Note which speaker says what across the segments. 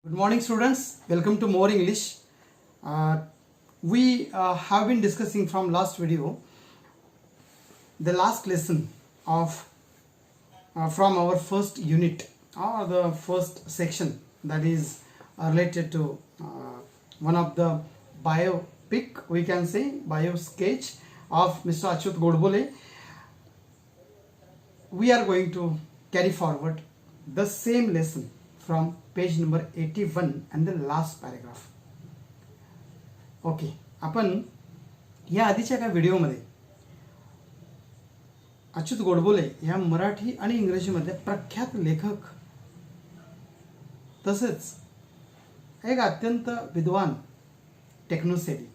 Speaker 1: Good morning, students. Welcome to More English. We have been discussing from last video the last lesson of from our first unit or the first section that is related to one of the biopic, we can say bio sketch of Mr. Achyut Godbole. We are going to carry forward the same lesson from page number 81 and the last paragraph. Okay, आपण या आधीच्या एका व्हिडिओमध्ये अच्युत गोडबोले या मराठी आणि इंग्रजीमधले प्रख्यात लेखक तसेच एक अत्यंत विद्वान टेक्नोसेवी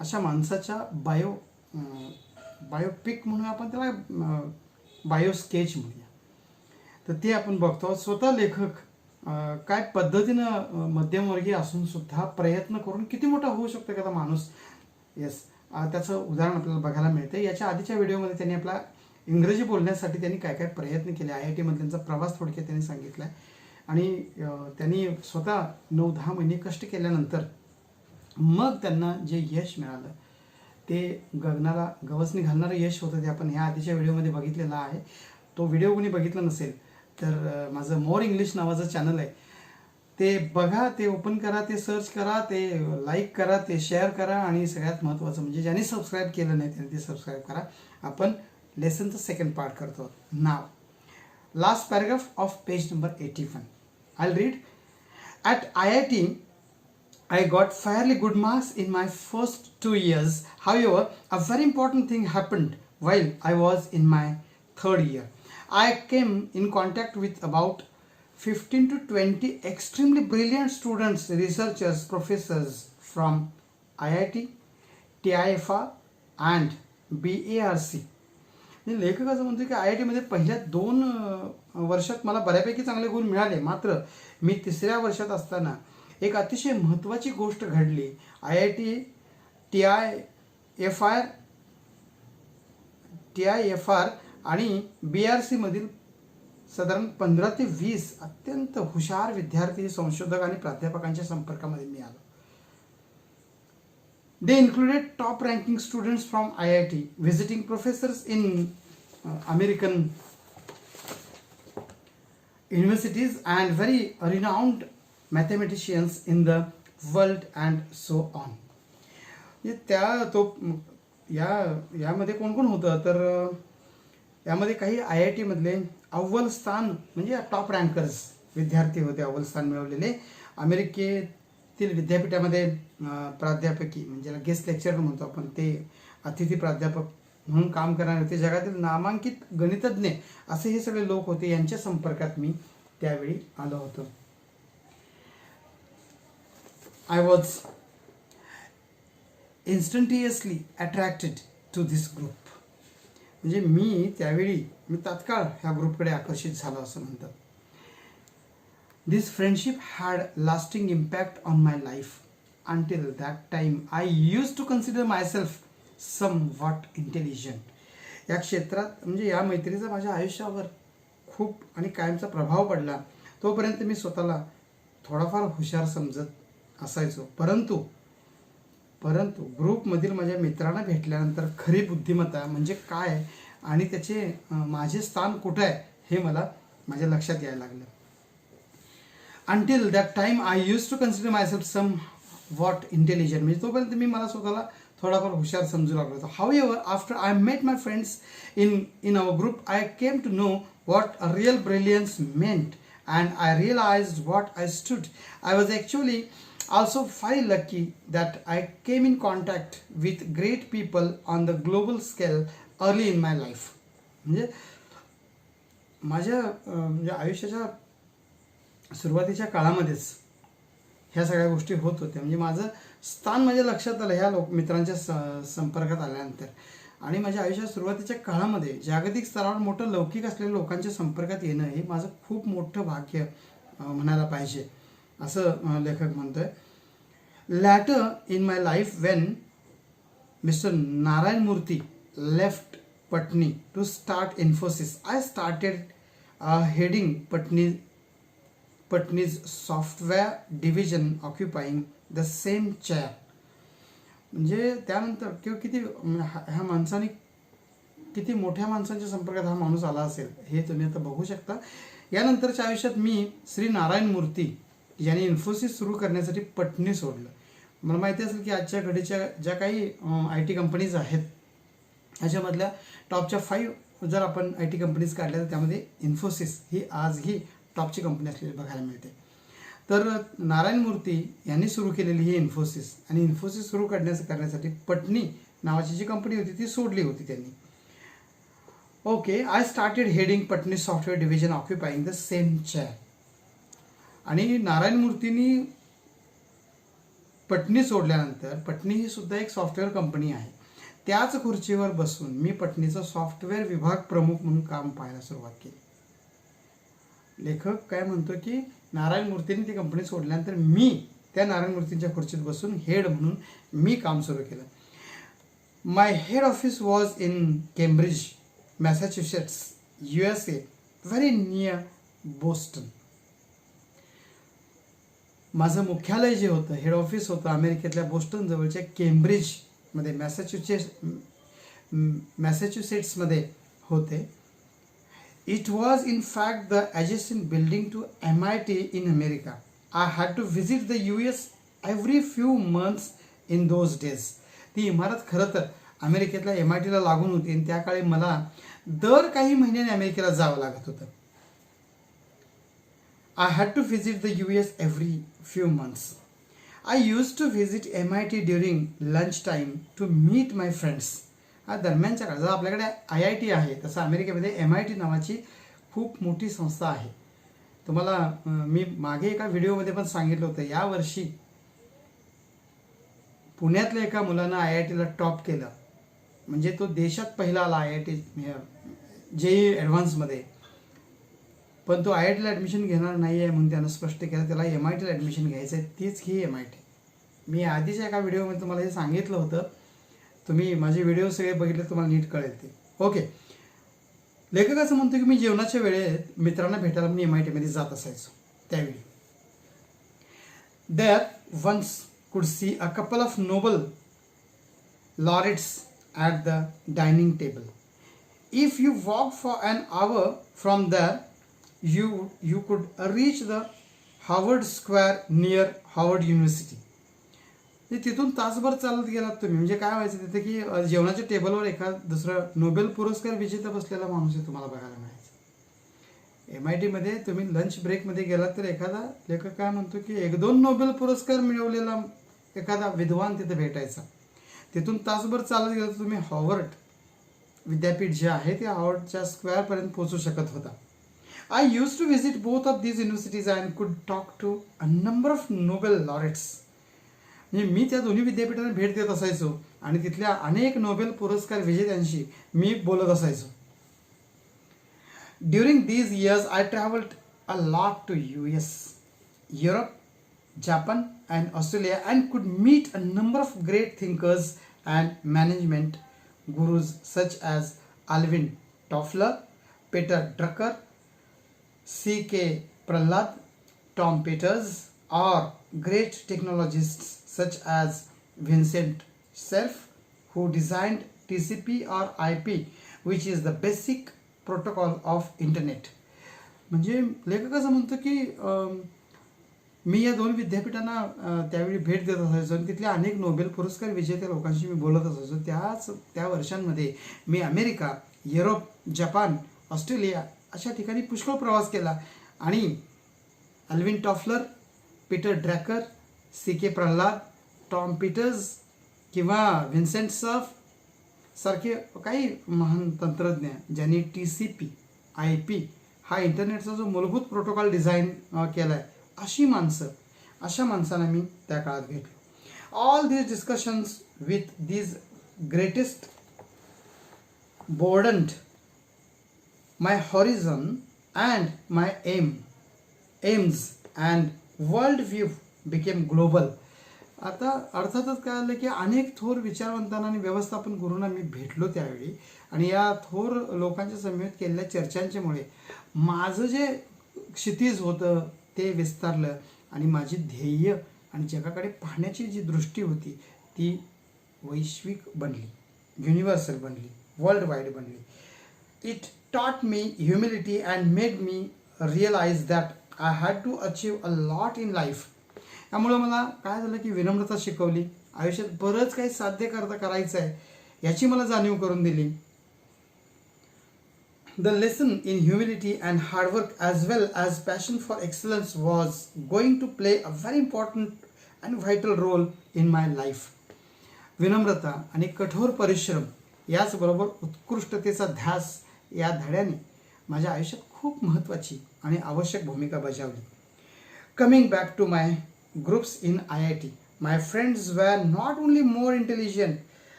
Speaker 1: अशा माणसाच्या बायोपिक म्हणून आपण त्याला बायो स्केच म्हणूया, तर ते आपण बघतो. स्वतः लेखक काय पद्धतीनं मध्यमवर्गीय असून सुद्धा प्रयत्न करून किती मोठा होऊ शकतो एखादा माणूस. येस, त्याचं उदाहरण आपल्याला बघायला मिळते. याच्या आधीच्या व्हिडिओमध्ये त्यांनी आपला इंग्रजी बोलण्यासाठी त्यांनी काय काय प्रयत्न केले, IIT मध्ये त्यांचा प्रवास थोडक्यात त्यांनी सांगितला आहे. आणि त्यांनी स्वतः 9-10 महिने कष्ट केल्यानंतर मग त्यांना जे यश मिळालं ते गगनाला गवसणी घालणारं यश होतं. ते आपण ह्या आधीच्या व्हिडिओमध्ये बघितलेलं आहे. तो व्हिडिओ कोणी बघितला नसेल तर माझं मोर इंग्लिश नावाचं चॅनल आहे, ते बघा, ते ओपन करा, ते सर्च करा, ते लाईक करा, ते शेअर करा आणि सगळ्यात महत्त्वाचं म्हणजे ज्यांनी सबस्क्राईब केलं नाही त्यांनी ते सबस्क्राईब करा. आपण लेसनचं सेकंड पार्ट करतो. नाव last paragraph of page number 81. I read. At IIT I got fairly good marks in my first 2 years. However, a very important thing happened while I was in my third year. I came in contact with about 15 to 20 extremely brilliant students, researchers, professors from IIT, TIFR and BARC. लेखक असं म्हणतो की IIT मध्ये पहिल्या 2 वर्षात मला बऱ्यापैकी चांगले गुण मिळाले, मात्र मी 3ऱ्या वर्षात असताना एक अतिशय महत्त्वाची गोष्ट घडली. IIT, TIFR आणि BRC मधील साधारण 15 ते 20 अत्यंत हुशार विद्यार्थी, संशोधक आणि प्राध्यापकांच्या संपर्कामध्ये मी आलो. They included top ranking students from IIT, visiting professors in American universities and very renowned mathematicians in the world and so on. यामध्ये कोण कोण होतं तर यामध्ये काही IIT मधले अव्वल स्थान म्हणजे टॉप रँकर्स विद्यार्थी होते, अव्वल स्थान मिळवलेले. अमेरिकेतील विद्यापीठामध्ये प्राध्यापकी म्हणजे गेस्ट लेक्चरर म्हणतो आपण, ते अतिथी प्राध्यापक म्हणून काम करणारे होते. जगातील नामांकित गणितज्ञ असे हे सगळे लोक होते, यांच्या संपर्कात मी त्यावेळी आलो होतो. I was instantaneously attracted to this group. म्हणजे मी तात्काळ ह्या ग्रुपकडे आकर्षित झालो असं म्हणतात. This friendship had lasting impact on my life. Until that time, I used to consider myself somewhat intelligent. या क्षेत्रात म्हणजे या मैत्रीचा माझ्या आयुष्यावर खूप आणि कायमचा प्रभाव पडला. तोपर्यंत मी स्वतःला थोडाफार हुशार समजत असायचो, परंतु ग्रुपमधील माझ्या मित्रांना भेटल्यानंतर खरी बुद्धिमत्ता म्हणजे काय आणि त्याचे माझे स्थान कुठे आहे हे मला माझ्या लक्षात यायला लागलं. Until that time I used to consider myself somewhat intelligent. म्हणजे तोपर्यंत मी मला स्वतःला थोडाफार हुशार समजू लागलो होतो. However, after I met my friends in our group, I came to know what a real brilliance meant and I realized what I stood. I was actually also very lucky that I came in contact with great people on the global scale early in my life. म्हणजे माझ्या आयुष्याच्या सुरुवातीच्या काळामध्येच ह्या सगळ्या गोष्टी होत होत्या. म्हणजे माझं स्थान माझ्या लक्षात आलं ह्या मित्रांच्या संपर्कात आल्यानंतर. आणि माझ्या आयुष्याच्या सुरुवातीच्या काळामध्ये जागतिक स्तरावर मोठं लौकिक असलेल्या लोकांच्या संपर्कात येणं हे माझं खूप मोठं भाग्य म्हणायला पाहिजे असं लेखक म्हणतोय. Later in my life, when Mr. Narayan Murthy left Patni to start Infosys, I started heading Patni's software division occupying the same chair. म्हणजे त्यानंतर किंवा किती ह्या माणसाने किती मोठ्या माणसांच्या संपर्कात हा माणूस आला असेल हे तुम्ही आता बघू शकता. यानंतरच्या आयुष्यात मी श्री नारायण मूर्ती यांनी इन्फोसिस सुरू करण्यासाठी पटनी सोडलं. मला माहिती असेल की आजच्या घडीच्या ज्या काही IT कंपनीज आहेत ह्याच्यामधल्या टॉपच्या 5 जर आपण IT कंपनीज काढल्या तर त्यामध्ये इन्फोसिस ही आजही टॉपची कंपनी असलेली बघायला मिळते. तर नारायण मूर्ती यांनी सुरू केलेली ही इन्फोसिस आणि इन्फोसिस सुरू करण्यासाठी पटनी नावाची जी कंपनी होती ती सोडली होती त्यांनी. Okay, I started heading Patni software division occupying the same chair. आणि नारायण मूर्तींनी पटनी सोडल्यानंतर पटनी ही सुद्धा एक सॉफ्टवेअर कंपनी आहे. त्याच खुर्चीवर बसून मी पटनीचा सॉफ्टवेअर विभाग प्रमुख म्हणून काम पाहायला सुरुवात केली. लेखक काय म्हणतो की नारायण मूर्तींनी ती कंपनी सोडल्यानंतर मी त्या नारायण मूर्तींच्या खुर्चीत बसून हेड म्हणून मी काम सुरू केलं. My head office was in Cambridge, Massachusetts, USA, very near Boston. माझं मुख्यालय जे होतं, हेड ऑफिस होतं अमेरिकेतल्या बोस्टन जवळच्या केम्ब्रिजमध्ये, मॅसॅच्युसेट्समध्ये होते. It was in fact the adjacent building to MIT in America. I had to visit the US every few months in those days. ती इमारत खरं तर अमेरिकेतल्या MITला लागून होती आणि त्या काळी मला दर काही महिन्याने अमेरिकेला जावं लागत होतं. I had to visit the US every few months. I used to visit MIT during lunch time to meet my friends. हा दरम्यानच्या काळात जर आपल्याकडे IIT आहे तसं अमेरिकेमध्ये MIT नावाची खूप मोठी संस्था आहे. तुम्हाला मी मागे एका व्हिडिओमध्ये पण सांगितलं होतं, यावर्षी पुण्यातल्या एका मुलानं IITला टॉप केलं. म्हणजे तो देशात पहिला आला IIT JEE ॲडव्हान्समध्ये. पण तो IITला ॲडमिशन घेणार नाही आहे म्हणून त्यानं स्पष्ट केलं त्याला MITला ॲडमिशन घ्यायचं आहे. तीच ही MIT. मी आधीच्या एका व्हिडिओमध्ये तुम्हाला हे सांगितलं होतं. तुम्ही माझे व्हिडिओ सगळे बघितले तुम्हाला नीट कळेल ते. ओके, लेखक असं म्हणतो की मी जेवणाच्या वेळेत मित्रांना भेटायला मी MITमध्ये जात असायचो. त्यावेळी there once could see a couple of Nobel laureates at the dining table. If you walk for an hour from there you could reach the Howard Square near Howard University. तिथून तासभर चालत गेलात तुम्ही म्हणजे काय व्हायचं तिथे की जेवणाच्या टेबलवर एखाद दुसरं नोबेल पुरस्कार विजेता बसलेला माणूस आहे तुम्हाला बघायला मिळायचा. MITमध्ये तुम्ही लंच ब्रेकमध्ये गेलात तर एखादा लेखक काय म्हणतो की 1-2 नोबेल पुरस्कार मिळवलेला एखादा विद्वान तिथे भेटायचा. तिथून तासभर चालत गेला तर तुम्ही हॉवर्ड विद्यापीठ जे आहे ते हॉवर्डच्या स्क्वेअरपर्यंत पोहोचू शकत होता. I used to visit both of these universities and could talk to a number of Nobel laureates. म्हणजे मी त्या दोन्ही विद्यापीठांना भेट देत असायचो आणि तिथल्या अनेक नोबेल पुरस्कार विजेत्यांशी मी बोलत असायचो. During these years I travelled a lot to US, Europe, Japan and Australia and could meet a number of great thinkers and management gurus such as Alvin Toffler, Peter Drucker, C.K. Prahlad, Tom Peters, or great technologists such as Vincent Cerf, who designed TCP or IP, which is the basic protocol of internet. म्हणजे लेखक असं म्हणतो की मी या 2 विद्यापीठांना त्यावेळी भेट देत असायचो आणि तिथल्या अनेक नोबेल पुरस्कार विजेत्या लोकांशी मी बोलत असायचो. त्या वर्षांमध्ये मी अमेरिका, युरोप, जपान, ऑस्ट्रेलिया अशा ठिकाणी पुष्कळ प्रवास केला आणि Alvin Toffler, Peter Drucker, C.K. Prahlad, Tom Peters किंवा व्हिन्सेंट सर्फ सारखे काही महान तंत्रज्ञ ज्यांनी TCP, IP हा इंटरनेटचा जो मूलभूत प्रोटोकॉल डिझाईन केला आहे अशा माणसांना मी त्या काळात भेटलो. All these discussions with these greatest broadened my horizon and my aims and world view became global. आता अर्थातच काय आलं की अनेक थोर विचारवंतांना आणि व्यवस्थापन गुरूंना मी भेटलो त्यावेळी आणि या थोर लोकांच्या समवेत केलेल्या चर्चांच्यामुळे माझं जे क्षितिज होतं ते विस्तारलं आणि माझी ध्येय आणि जगाकडे पाहण्याची जी दृष्टी होती ती वैश्विक बनली, युनिव्हर्सल बनली, वर्ल्ड वाईड बनली. It taught me humility and made me realize that I had to achieve a lot in life. त्यामुळं मला काय झालं की विनम्रता शिकवली, आयुष्यात बरंच काही साध्य करायचं आहे याची मला जाणीव करून दिली. The lesson in humility and hard work as well as passion for excellence was going to play a very important and vital role in my life. विनम्रता आणि कठोर परिश्रम याचबरोबर उत्कृष्टतेचा ध्यास या धड्याने माझ्या आयुष्यात खूप महत्त्वाची आणि आवश्यक भूमिका बजावली. Coming back to my groups in IIT, my friends were not only more intelligent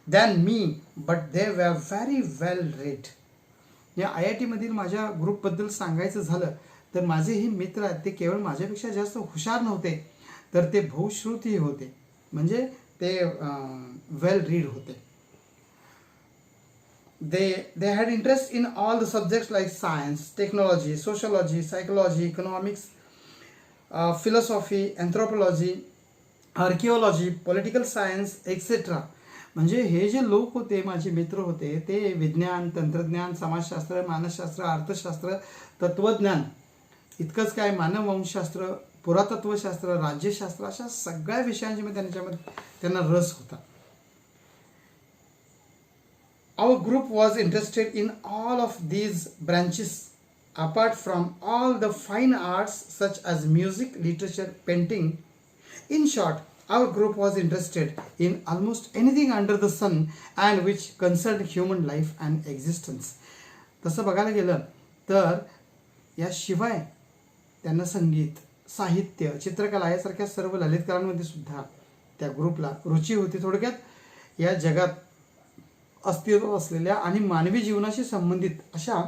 Speaker 1: than me but they were very well read. या IIT मधील माझ्या ग्रुपबद्दल सांगायचं झालं तर माझे हे मित्र आहेत ते केवळ माझ्यापेक्षा जास्त हुशार नव्हते तर ते बहुश्रुती होते, म्हणजे ते वेल रीड होते. They had interest in all the subjects like science, technology, sociology, psychology, economics, philosophy, anthropology, archaeology, political science, etc. म्हणजे हे जे लोक होते, माझे मित्र होते, ते विज्ञान, तंत्रज्ञान, समाजशास्त्र, मानसशास्त्र, अर्थशास्त्र, तत्वज्ञान, इतकंच काय मानववंशशास्त्र, पुरातत्वशास्त्र, राज्यशास्त्र अशा सगळ्या विषयांमध्ये त्यांना रस होता. Our group was interested in all of these branches apart from all the fine arts such as music, literature, painting. In short, our group was interested in almost anything under the sun and which concerned human life and existence. तसं बघायला गेलं तर याशिवाय त्यांना संगीत, साहित्य, चित्रकला यासारख्या सर्व ललित कलांमध्ये सुद्धा त्या ग्रुपला रुची होती. थोडक्यात या जगात अस्तित्व असलेल्या आणि मानवी जीवनाशी संबंधित अशा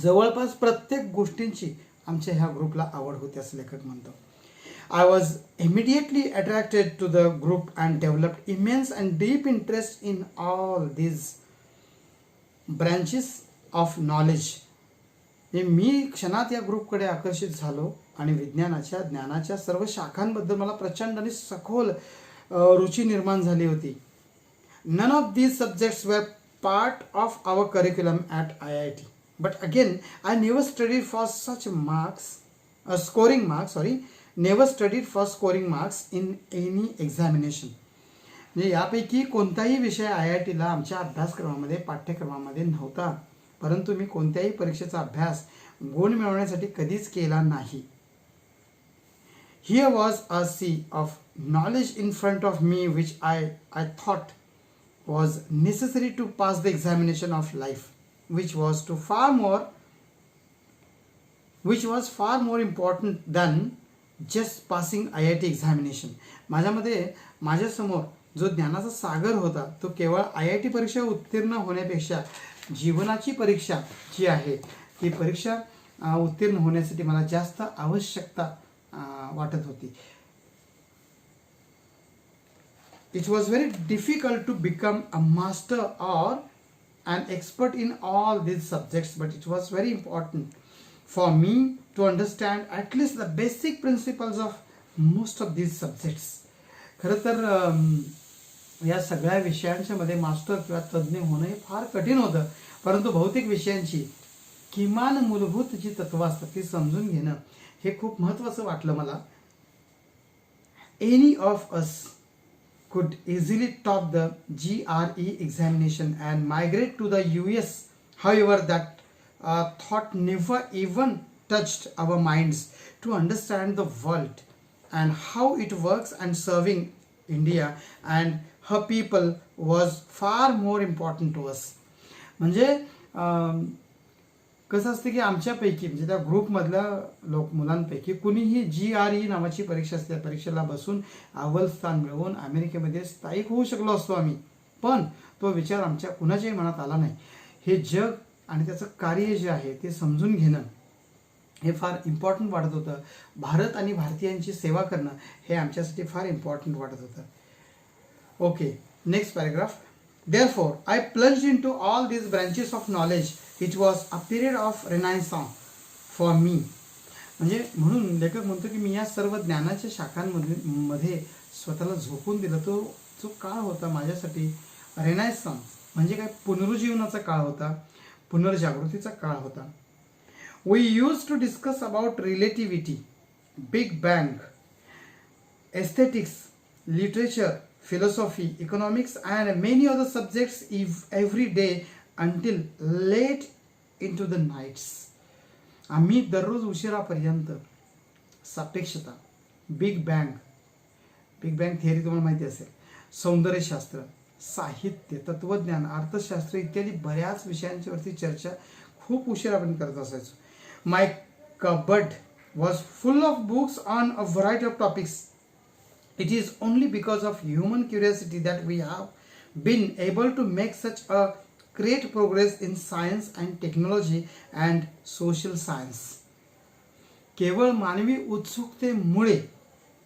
Speaker 1: जवळपास प्रत्येक गोष्टींची आमच्या ह्या ग्रुपला आवड होती असं लेखक म्हणतो. I was immediately attracted to the group and developed immense and deep interest in all these branches of knowledge. मी क्षणात या ग्रुपकडे आकर्षित झालो आणि विज्ञानाच्या, ज्ञानाच्या सर्व शाखांबद्दल मला प्रचंड आणि सखोल रुची निर्माण झाली होती. None of these subjects were part of our curriculum at IIT. But again, I never studied for such marks, never studied for scoring marks in any examination. म्हणजे यापैकी कोणताही विषय IITला आमच्या अभ्यासक्रमामध्ये, पाठ्यक्रमामध्ये नव्हता, परंतु मी कोणत्याही परीक्षेचा अभ्यास गुण मिळवण्यासाठी कधीच केला नाही. Here was a sea of knowledge in front of me which I thought was necessary to pass the examination of life, which was far more important than just passing IIT examination. माझ्यासमोर जो ज्ञानाचा सागर होता तो केवळ IIT परीक्षा उत्तीर्ण होण्यापेक्षा जीवनाची परीक्षा जी आहे ती परीक्षा उत्तीर्ण होण्यासाठी मला जास्त आवश्यकता वाटत होती. It was very difficult to become a master or an expert in all these subjects, but it was very important for me to understand at least the basic principles of most of these subjects. खरं तर या सगळ्या विषयांच्या मध्ये master किंवा तज्ज्ञ होणं हे फार कठीण होतं, परंतु बहुतेक विषयांची किमान मूलभूत जी तत्त्वं असतात ती समजून घेणं हे खूप महत्त्वाचं वाटलं मला. Any of us could easily top the GRE examination and migrate to the US. However, that thought never even touched our minds to understand the world and how it works, and serving India and her people was far more important to us. म्हणजे कसं असतं की आमच्यापैकी म्हणजे त्या ग्रुपमधल्या मुलांपैकी कुणीही GRE नावाची परीक्षा असते, त्या परीक्षेला बसून अव्वल स्थान मिळवून अमेरिकेमध्ये स्थायिक होऊ शकलो असतो आम्ही, पण तो विचार आमच्या कुणाच्याही मनात आला नाही. हे जग आणि त्याचं कार्य जे आहे ते समजून घेणं हे फार इम्पॉर्टंट वाटत होतं. भारत आणि भारतीयांची सेवा करणं हे आमच्यासाठी फार इम्पॉर्टंट वाटत होतं. Okay, next paragraph. Therefore, I plunged into all these branches of knowledge. It was a period of renaissance for me. म्हणजे म्हणून लेखक म्हणतो की मी या सर्व ज्ञानाच्या शाखांमध्ये स्वतःला झोकून दिलं. तो जो काळ होता माझ्यासाठी रेनायसन्स म्हणजे काय, पुनरुज्जीवनाचा काळ होता, पुनर्जागृतीचा काळ होता. We use to discuss about relativity, big bang, aesthetics, literature, philosophy, economics, and many other subjects every day until late into the nights. आम्ही दररोज उशिरापर्यंत सापेक्षता, बिग बँग थिअरी तुम्हाला माहिती असेल, सौंदर्यशास्त्र, साहित्य, तत्वज्ञान, अर्थशास्त्र इत्यादी बऱ्याच विषयांवरती चर्चा खूप उशिरापर्यंत करत असायचो. My cupboard was full of books on a variety of topics. It is only because of human curiosity that we have been able to make such a great progress in science and technology and social science. केवळ मानवी उत्सुकतेमुळे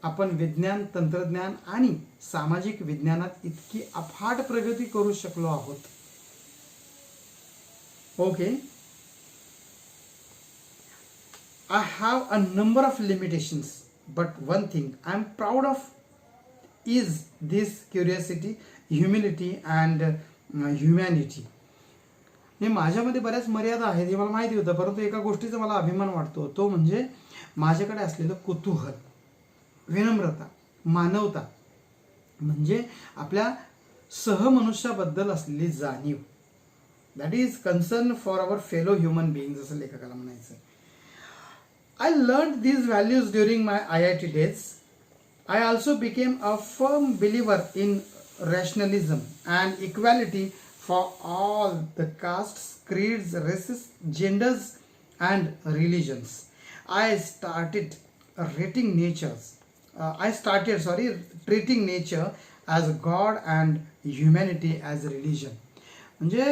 Speaker 1: आपण विज्ञान, तंत्रज्ञान आणि सामाजिक विज्ञानात इतकी अफाट प्रगती करू शकलो आहोत. Okay, I have a number of limitations, but one thing I am proud of is this curiosity, humility and humanity. माझ्यामध्ये बऱ्याच मर्यादा आहेत हे मला माहिती होतं, परंतु एका गोष्टीचा मला अभिमान वाटतो, तो म्हणजे माझ्याकडे असलेलं कुतूहल, विनम्रता, मानवता, म्हणजे आपल्या सहमनुष्याबद्दल असलेली जाणीव. That is concern for our fellow human beings असं लेखकाला म्हणायचं. I learn these values during my IIT days. I also became a firm believer in rationalism and equality for all the castes, creeds, races, genders, and religions. I started treating nature as God and humanity as religion. म्हणजे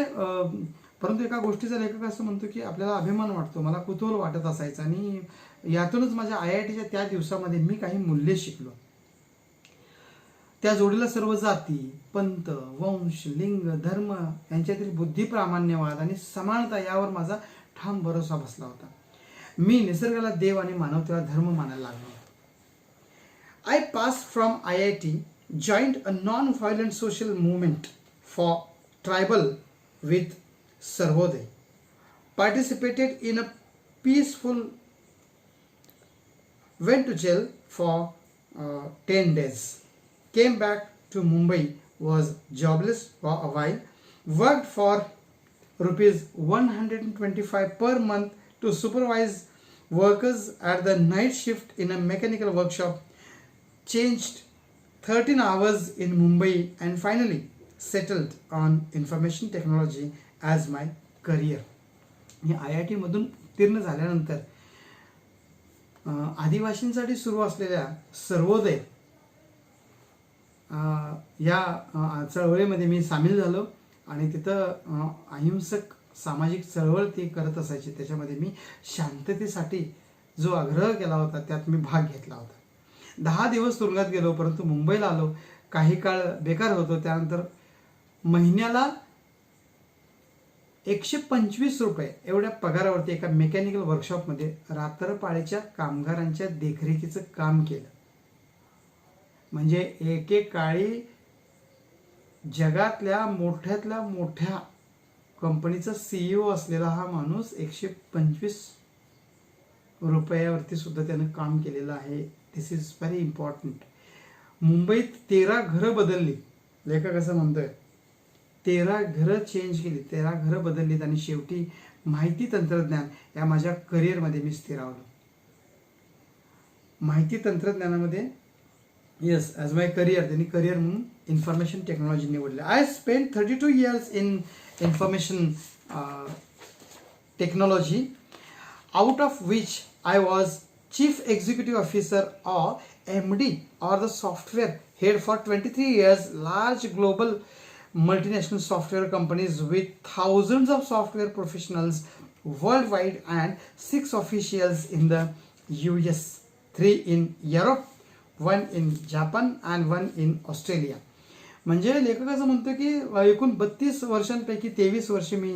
Speaker 1: परंतु एका गोष्टीचा लेखक असं म्हणतो की आपल्याला अभिमान वाटतो, मला कुतूहल वाटत असायचं आणि यातूनच माझ्या IITच्या त्या दिवसामध्ये मी काही मूल्य शिकलो. त्या जोडीला सर्व जाती, पंथ, वंश, लिंग, धर्म यांच्यातील बुद्धी प्रामाण्यवाद आणि समानता यावर माझा ठाम भरोसा बसला होता. मी निसर्गाला देव आणि मानवतेला धर्म मानायला लागलो. I pass from IIT, joined a non violent social movement for tribal with Sarvodaya, participated in a peaceful, went to jail for 10 days, came back to Mumbai, was jobless for a while, worked for rupees 125 per month to supervise workers at the night shift in a mechanical workshop, changed 13 hours in Mumbai, and finally settled on information technology as my career. Me IIT मधून उत्तीर्ण झाल्यानंतर आदिवासींसाठी सुरू असलेल्या सर्वोदय या चळवळीमध्ये मी सामील झालो आणि तिथं अहिंसक सामाजिक चळवळ ती करत असायची. त्याच्यामध्ये मी शांततेसाठी जो आग्रह केला होता त्यात मी भाग घेतला होता. 10 दिवस तुरुंगात गेलो, परंतु मुंबईला आलो. काही काळ बेकार होतो. त्यानंतर महिन्याला 125 रुपये एवढ्या पगारावरती एका मेकॅनिकल वर्कशॉपमध्ये रात्रपाळीच्या कामगारांच्या देखरेखीचं काम केलं. म्हणजे एकेकाळी जगातल्या मोठ्यातल्या मोठ्या कंपनीचा CEO असलेला हा माणूस 125 रुपयावरती सुद्धा त्यानं काम केलेलं आहे. दिस इज व्हेरी इम्पॉर्टंट. मुंबईत 13 घरं बदलली. लेखक असं म्हणतोय 13 घरं चेंज केली, 13 घरं बदललीत आणि शेवटी माहिती तंत्रज्ञान या माझ्या करिअरमध्ये मी स्थिरावलो. माहिती तंत्रज्ञानामध्ये येस ॲज माय करिअर, त्यांनी करिअर म्हणून इन्फॉर्मेशन टेक्नॉलॉजी निवडलं. I spend 32 years in information technology, out of which I was Chief Executive Officer or MD or the software head for 23 years, large global multinational software companies with thousands of software professionals worldwide and 6 officials in the US, 3 in Europe, 1 in Japan and 1 in Australia. म्हणजे लेखक असं म्हणतो की एकूण 32 वर्षांपैकी 23 वर्षे मी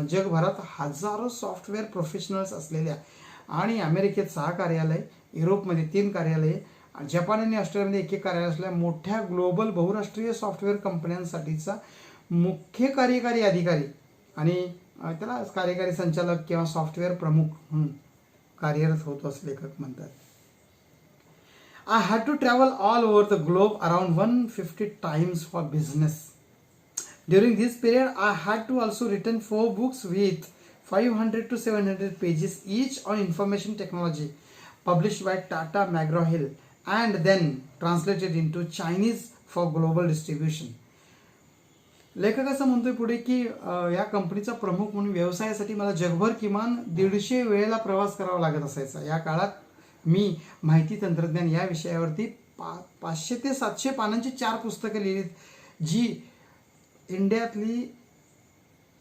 Speaker 1: जगभरात हजारो software professionals असलेल्या आणि अमेरिकेत 6 कार्यालय, युरोपमध्ये 3 कार्यालये, जपान आणि ऑस्ट्रेलियामध्ये 1 कार्यालय असलेल्या मोठ्या ग्लोबल बहुराष्ट्रीय सॉफ्टवेअर कंपन्यांसाठीचा मुख्य कार्यकारी अधिकारी आणि त्याला कार्यकारी संचालक किंवा सॉफ्टवेअर प्रमुख म्हणून कार्यरत होतो असं लेखक म्हणतात. I had to travel all over the globe around 150 times for business. During this period, I had to also written 4 books with 500 to 700 pages each on information technology, published by Tata McGraw-Hill and then translated into Chinese for global distribution. लेखक असं म्हणतोय पुढे की या कंपनीचा प्रमुख म्हणून व्यवसायासाठी मला जगभर किमान 150 वेळेला प्रवास करावा लागत असायचा. या काळात मी माहिती तंत्रज्ञान या विषयावरती 500 ते 700 पानांची 4 पुस्तकं लिहिलीत, जी इंडियातली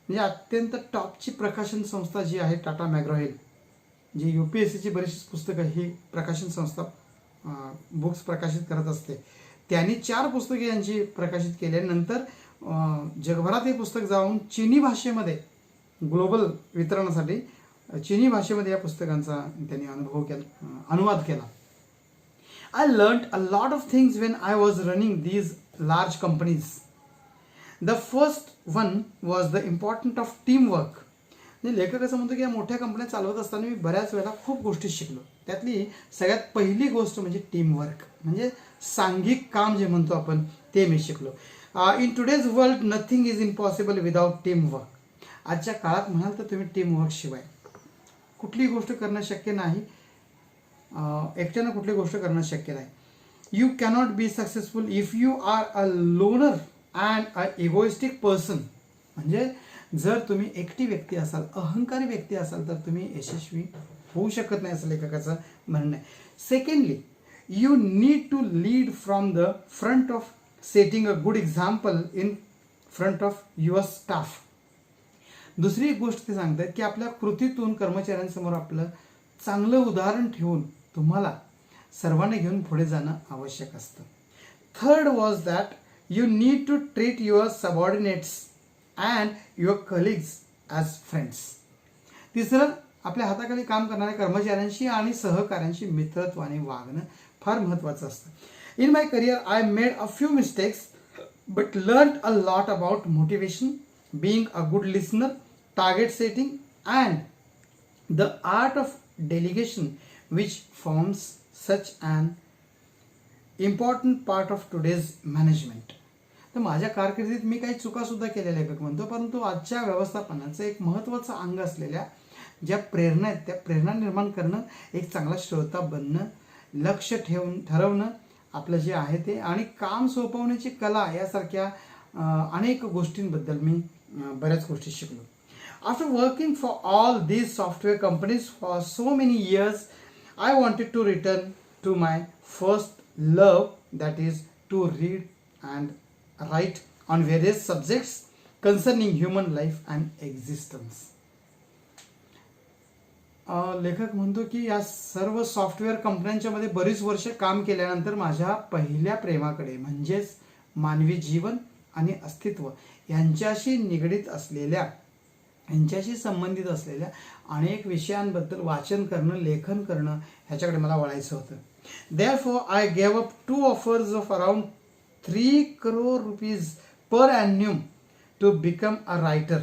Speaker 1: म्हणजे अत्यंत टॉपची प्रकाशन संस्था जी आहे टाटा मॅग्रो-हिल, जी UPSCची बरीचशी पुस्तकं ही प्रकाशन संस्था बुक्स प्रकाशित करत असते, त्यांनी 4 पुस्तके यांची प्रकाशित केल्यानंतर जगभरात हे पुस्तक जाऊन चीनी भाषेमध्ये ग्लोबल वितरणासाठी चीनी भाषेमध्ये या पुस्तकांचा त्यांनी अनुवाद केला. I learned a lot of things when I was running these large companies. The first one was the important of teamwork. म्हणजे लेखक असं म्हणतो की या मोठ्या कंपन्या चालवत असताना मी बऱ्याच वेळेला खूप गोष्टी शिकलो. त्यातली सगळ्यात पहिली गोष्ट म्हणजे टीमवर्क, म्हणजे सांघिक काम जे म्हणतो आपण ते मी शिकलो. In today's world nothing is impossible without teamwork. आजच्या काळात म्हणाल तर तुम्ही टीमवर्क शिवाय कुठली गोष्ट करणं शक्य नाही, एकट्यानं कुठली गोष्ट करणं शक्य नाही. You cannot be successful if you are a loner and a egoistic person. म्हणजे जर तुम्ही एकटी व्यक्ती असाल, अहंकारी व्यक्ती असाल तर तुम्ही यशस्वी होऊ शकत नाही असं लेखकाचं म्हणणं आहे. Secondly, you need to lead from the front of setting a good example in front of your staff. दुसरी एक गोष्ट ते सांगतात की आपल्या कृतीतून कर्मचाऱ्यांसमोर आपलं चांगलं उदाहरण ठेवून तुम्हाला सर्वांना घेऊन पुढे जाणं आवश्यक असतं. Third was that you need to treat your subordinates and your colleagues as friends. तिसरं, आपल्या हाताखाली काम करणाऱ्या कर्मचाऱ्यांशी आणि सहकाऱ्यांशी मित्रत्वाने वागणं फार महत्त्वाचं असतं. In my career I made a few mistakes but learn a lot about motivation, being a good listener, target setting and the art of delegation, which forms such an important part of today's management. तर माझ्या कारकिर्दीत मी काही चुकासुद्धा केलेल्या लेखक म्हणतो, परंतु आजच्या व्यवस्थापनाचं एक महत्त्वाचं अंग असलेल्या ज्या प्रेरणा आहेत त्या प्रेरणा निर्माण करणं, एक चांगला श्रोता बनणं, लक्ष ठरवणं आपलं जे आहे ते, आणि काम सोपवण्याची कला यासारख्या अनेक गोष्टींबद्दल मी बऱ्याच गोष्टी शिकलो. After working for all these software companies for so many years, I wanted to return to my first love, that is to read and write on various subjects concerning human life and existence. लेखक म्हणतो की या सर्व software कंपन्यांच्या मध्ये बरीच वर्ष काम केल्यानंतर माझ्या पहिल्या प्रेमाकडे, म्हणजेच मानवी जीवन आणि अस्तित्व यांच्याशी निगडीत असलेल्या, यांच्याशी संबंधित असलेल्या अनेक विषयांबद्दल वाचन करणं, लेखन करणं ह्याच्याकडे मला वळायचं होतं. Therefore I gave up 2 offers of around 3 crore rupees per annum to become a writer.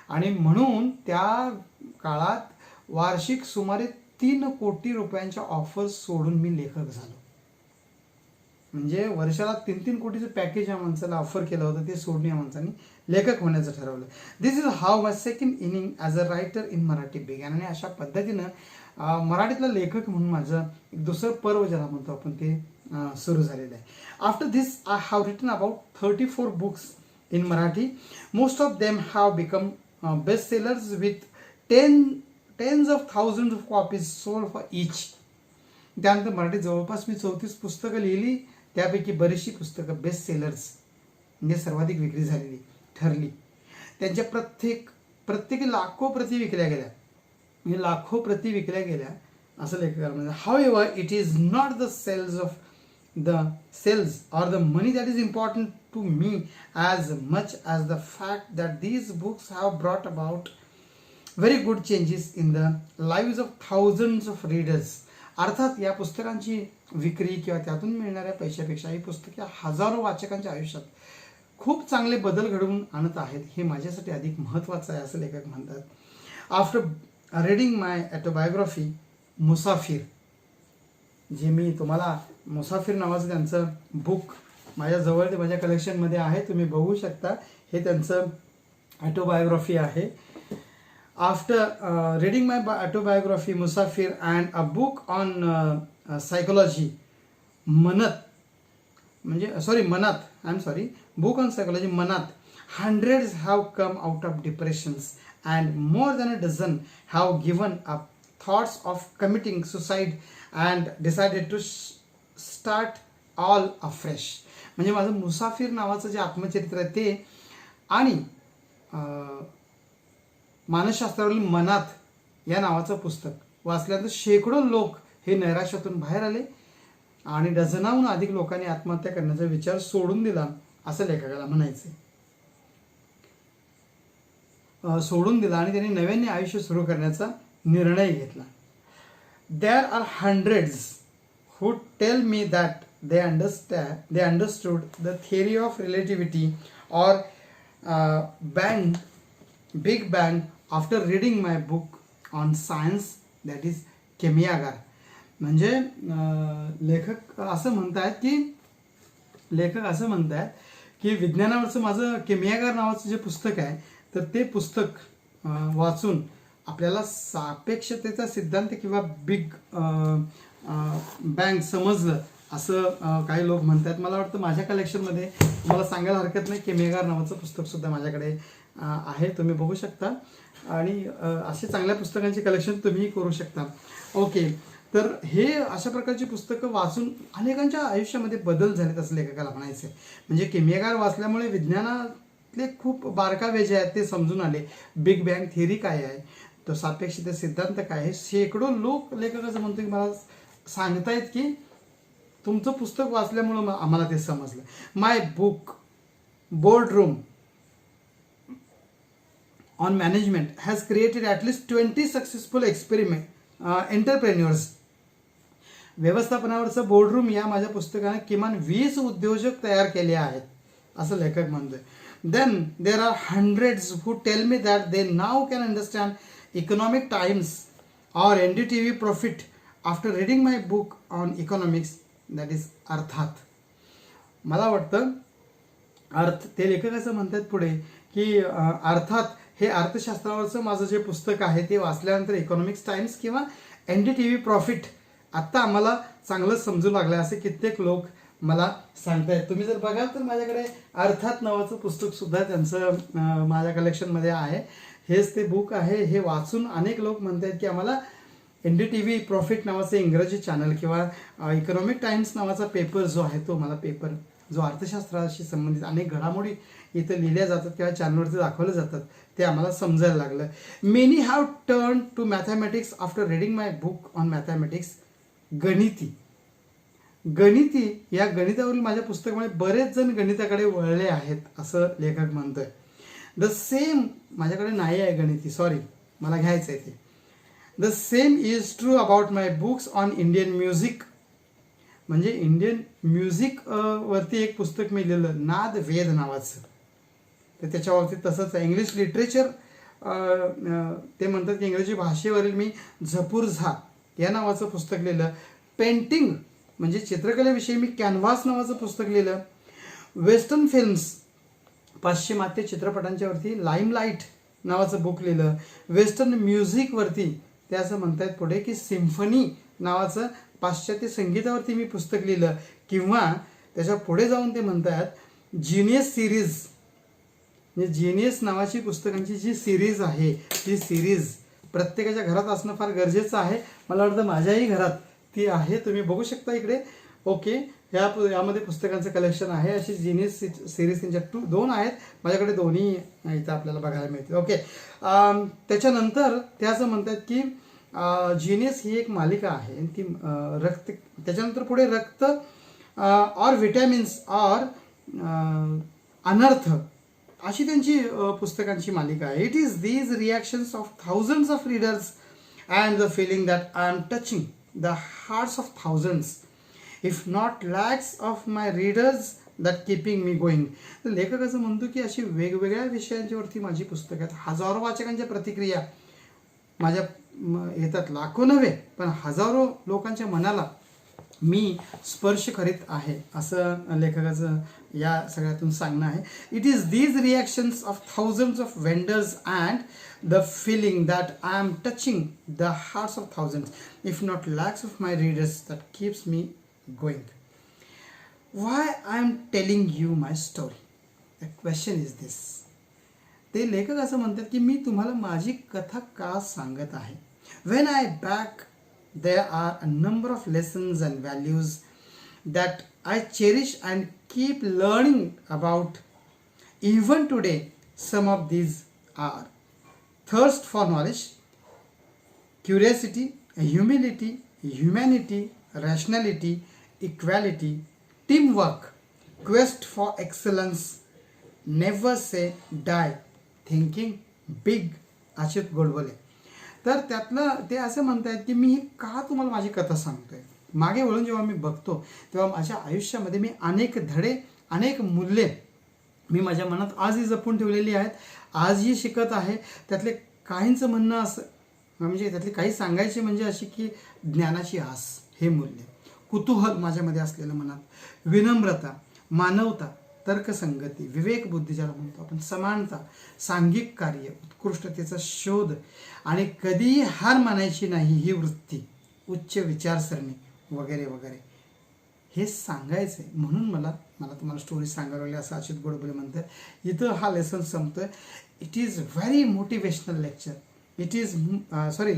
Speaker 1: आणि म्हणून त्या काळात वार्षिक सुमारे 3 कोटी रुपयांच्या ऑफर्स सोडून मी लेखक झालो. म्हणजे वर्षाला 3-3 कोटीचं पॅकेज या माणसाला ऑफर केलं होतं, ते सोडून या माणसाने लेखक होण्याचं ठरवलं. This is how my second innings as a writer in Marathi began. आणि अशा पद्धतीनं मराठीतला लेखक म्हणून माझं एक दुसरं पर्व ज्याला म्हणतो आपण ते सुरू झालेलं आहे. After this I have written about 34 books in Marathi. Most of them have become best sellers with tens of thousands of copies sold for each. त्यानंतर मराठीत जवळपास मी 34 पुस्तकं लिहिली, त्यापैकी बरीचशी पुस्तकं बेस्ट सेलर्स म्हणजे सर्वाधिक विक्री झालेली ठरली. त्यांच्या प्रत्येकी लाखो प्रती विकल्या गेल्या, म्हणजे लाखो प्रती विकल्या गेल्या असं लेखकाला म्हणजे. However it is not the sales or the money that is important to me as much as the fact that these books have brought about very good changes in the leaves of thousands of readers. अर्थात या पुस्तकांची विक्री किंवा त्यातून मिळणाऱ्या पैशापेक्षा ही पुस्तके हजारो वाचकांच्या आयुष्यात खूप चांगले बदल घडवून आणत आहेत, हे माझ्यासाठी अधिक महत्त्वाचं आहे असं लेखक म्हणतात. आफ्टर रीडिंग माय ऑटोबायोग्राफी मुसाफिर, जे मी तुम्हाला मुसाफिर नावाचं त्यांचं बुक माझ्याजवळ ते माझ्या कलेक्शनमध्ये आहे, तुम्ही बघू शकता. हे त्यांचं ऑटोबायोग्राफी आहे. After reading my autobiography Musafir and a book on psychology Manat I am sorry book on psychology Manat, hundreds have come out of depressions and more than a dozen have given up thoughts of committing suicide and decided to start all afresh. म्हणजे माझं मुसाफिर नावाचं जे आत्मचरित्र आहे ते आणि मानसशास्त्रावरील मनात या नावाचं पुस्तक वाचल्यानंतर शेकडो लोक हे नैराश्यातून बाहेर आले आणि डझनाहून अधिक लोकांनी आत्महत्या करण्याचा विचार सोडून दिला असं लेखकाला म्हणायचे. सोडून दिला आणि त्यांनी नव्याने आयुष्य सुरू करण्याचा निर्णय घेतला. There are hundreds who tell me that they understood the theory of relativity or big bang after reading my book on science, that is केमियागार. म्हणजे लेखक असं म्हणतायत की विज्ञानावरचं माझं केमियागार नावाचं जे पुस्तक आहे तर ते पुस्तक वाचून आपल्याला सापेक्षतेचा सिद्धांत किंवा बिग बँग समजलं असं काही लोक म्हणतात. मला वाटतं माझ्या कलेक्शनमध्ये तुम्हाला सांगायला हरकत नाही, केमियागार नावाचं पुस्तकसुद्धा माझ्याकडे आहे, तुम्ही बघू शकता. आणि असे चांगल्या पुस्तकांची कलेक्शन तुम्हीही करू शकता. ओके, तर हे अशा प्रकारची पुस्तकं वाचून अनेकांच्या आयुष्यामध्ये बदल झालेत असं लेखकाला म्हणायचं आहे. म्हणजे केमियागार वाचल्यामुळे विज्ञानातले खूप बारकावे जे आहेत ते समजून आले. बिग बँग थिअरी काय आहे, तो सापेक्षता सिद्धांत काय आहे. शेकडो लोक लेखकाचं म्हणतो की मला सांगतायत की तुमचं पुस्तक वाचल्यामुळं आम्हाला ते समजलं. My book Boardroom on management has created at least 20 successful entrepreneurs. व्यवस्थापनावरचं बोर्डरूम या माझ्या पुस्तकाने किमान 20 उद्योजक तयार केले आहेत असं लेखक म्हणतोय. Then there are hundreds who tell me that they now can understand Economic Times or NDTV Profit after reading my book on economics, that is अर्थात. मला वाटतं ते लेखक असं म्हणतात पुढे की अर्थात हे अर्थशास्त्रावरचं माझं जे पुस्तक आहे ते वाचल्यानंतर इकॉनॉमिक्स टाइम्स किंवा NDTV प्रॉफिट आत्ता आम्हाला चांगलं समजू लागलं असे कित्येक लोक मला सांगतायत. तुम्ही जर बघाल तर माझ्याकडे अर्थात नावाचं पुस्तकसुद्धा त्यांचं माझ्या कलेक्शनमध्ये आहे. हेच ते बुक आहे. हे वाचून अनेक लोक म्हणतात की आम्हाला NDTV प्रॉफिट नावाचं इंग्रजी चॅनल किंवा इकॉनॉमिक टाइम्स नावाचा पेपर जो आहे तो मला पेपर जो अर्थशास्त्राशी संबंधित अनेक घडामोडी इथं लिहिल्या जातात किंवा चॅनलवरती दाखवल्या जातात ते आम्हाला समजायला लागलं. Many have turn to mathematics after reading my book on mathematics. गणिती या गणितावरील माझ्या पुस्तकामुळे बरेच जण गणिताकडे वळले आहेत असं लेखक म्हणतोय. द सेम माझ्याकडे नाही आहे गणिती, सॉरी, मला घ्यायचं आहे ते. The same is true about my books on Indian music. म्हणजे इंडियन म्युझिक वरती एक पुस्तक मी लिहिलं नाद वेद नावाचं, तर त्याच्यावरती तसंच आहे. इंग्लिश लिटरेचर ते म्हणतात की इंग्रजी भाषेवरील मी झपूर झा या नावाचं पुस्तक लिहिलं. पेंटिंग म्हणजे चित्रकलेविषयी मी कॅनव्हास नावाचं पुस्तक लिहिलं. वेस्टर्न फिल्म्स पाश्चिमात्य चित्रपटांच्यावरती लाईमलाईट नावाचं बुक लिहिलं. वेस्टर्न म्युझिकवरती ते असं म्हणतात पुढे की सिम्फनी नावाचं पाश्चात्य संगीतावरती मी पुस्तक लिहिलं. किंवा त्याच्या पुढे जाऊन ते म्हणतात जिनियस सिरीज, म्हणजे जिनियस नावाची पुस्तकांची जी सिरीज आहे ती सिरीज प्रत्येकाच्या घरात असणं फार गरजेचं आहे. मला वाटतं माझ्याही घरात ती आहे, तुम्ही बघू शकता इकडे. ओके, यामध्ये पुस्तकांचं कलेक्शन आहे. अशी जिनियस सिरीज त्यांच्या 2 आहेत, माझ्याकडे दोन्ही इथं आपल्याला बघायला मिळते. ओके, त्याच्यानंतर ते असं म्हणतात की जिनियस ही एक मालिका आहे ती रक्त, त्याच्यानंतर पुढे रक्त और विटॅमिन्स और अनर्थ अशी त्यांची पुस्तकांची मालिका आहे. It is these reactions of thousands of readers and the feeling that I am touching the hearts of thousands if not lakhs of my readers that keeping me going. तर लेखक असं म्हणतो की अशी वेगवेगळ्या विषयांच्यावरती माझी पुस्तकं आहेत. हजारो वाचकांच्या प्रतिक्रिया माझ्या येतात, लाखो नव्हे पण हजारो लोकांच्या मनाला मी स्पर्श करीत आहे, असं लेखकाचं या सगळ्यातून सांगणं आहे. It is these reactions of thousands of vendors and the feeling that I am touching the hearts of thousands if not lakhs of my readers that keeps me going. Why I am telling you my story. The question is this. ते लेखक असं म्हणतात की मी तुम्हाला माझी कथा का सांगत आहे. When I back there are a number of lessons and values that I cherish and keep learning about. Even today, some of these are thirst for knowledge, curiosity, humility, humanity, rationality, equality, teamwork, quest for excellence, never say die, thinking big. Achyut Godbole. तर त्यातलं ते असं म्हणतायत की मी का तुम्हाला माझी कथा सांगतोय. मागे वळून जेव्हा मी बघतो तेव्हा माझ्या आयुष्यामध्ये मी अनेक धडे, अनेक मूल्ये मी माझ्या मनात आजही जपून ठेवलेली आहेत, आजही शिकत आहे. त्यातले काहींचं म्हणणं असं म्हणजे त्यातले काही सांगायचे म्हणजे अशी की ज्ञानाची आस, हे मूल्य, कुतूहल माझ्यामध्ये असलेलं मनात, विनम्रता, मानवता, तर्कसंगती, विवेकबुद्धी ज्याला म्हणतो आपण, समानता, सांघिक कार्य, उत्कृष्टतेचा शोध आणि कधीही हार मानायची नाही ही वृत्ती, उच्च विचारसरणी वगैरे वगैरे हे सांगायचं आहे. म्हणून मला तुम्हाला स्टोरी सांगायला लागली असं अच्युत गोडबोले म्हणतात. इथं हा लेसन संपतोय. It is very motivational lecture. It is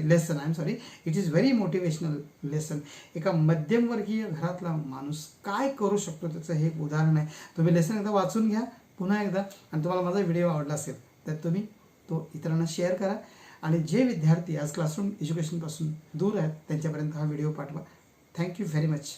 Speaker 1: lesson I am sorry it is very motivational lesson. एका मध्यमवर्गीय घरातला माणूस काय करू शकतो त्याचं हे एक उदाहरण आहे. तुम्ही लेसन एकदा वाचून घ्या पुन्हा एकदा, आणि तुम्हाला माझा व्हिडिओ आवडला असेल तर तुम्ही तो इतरांना शेअर करा. आणि जे विद्यार्थी आज क्लासरूम एज्युकेशनपासून दूर आहेत त्यांच्यापर्यंत हा व्हिडिओ पाठवा. Thank you very much.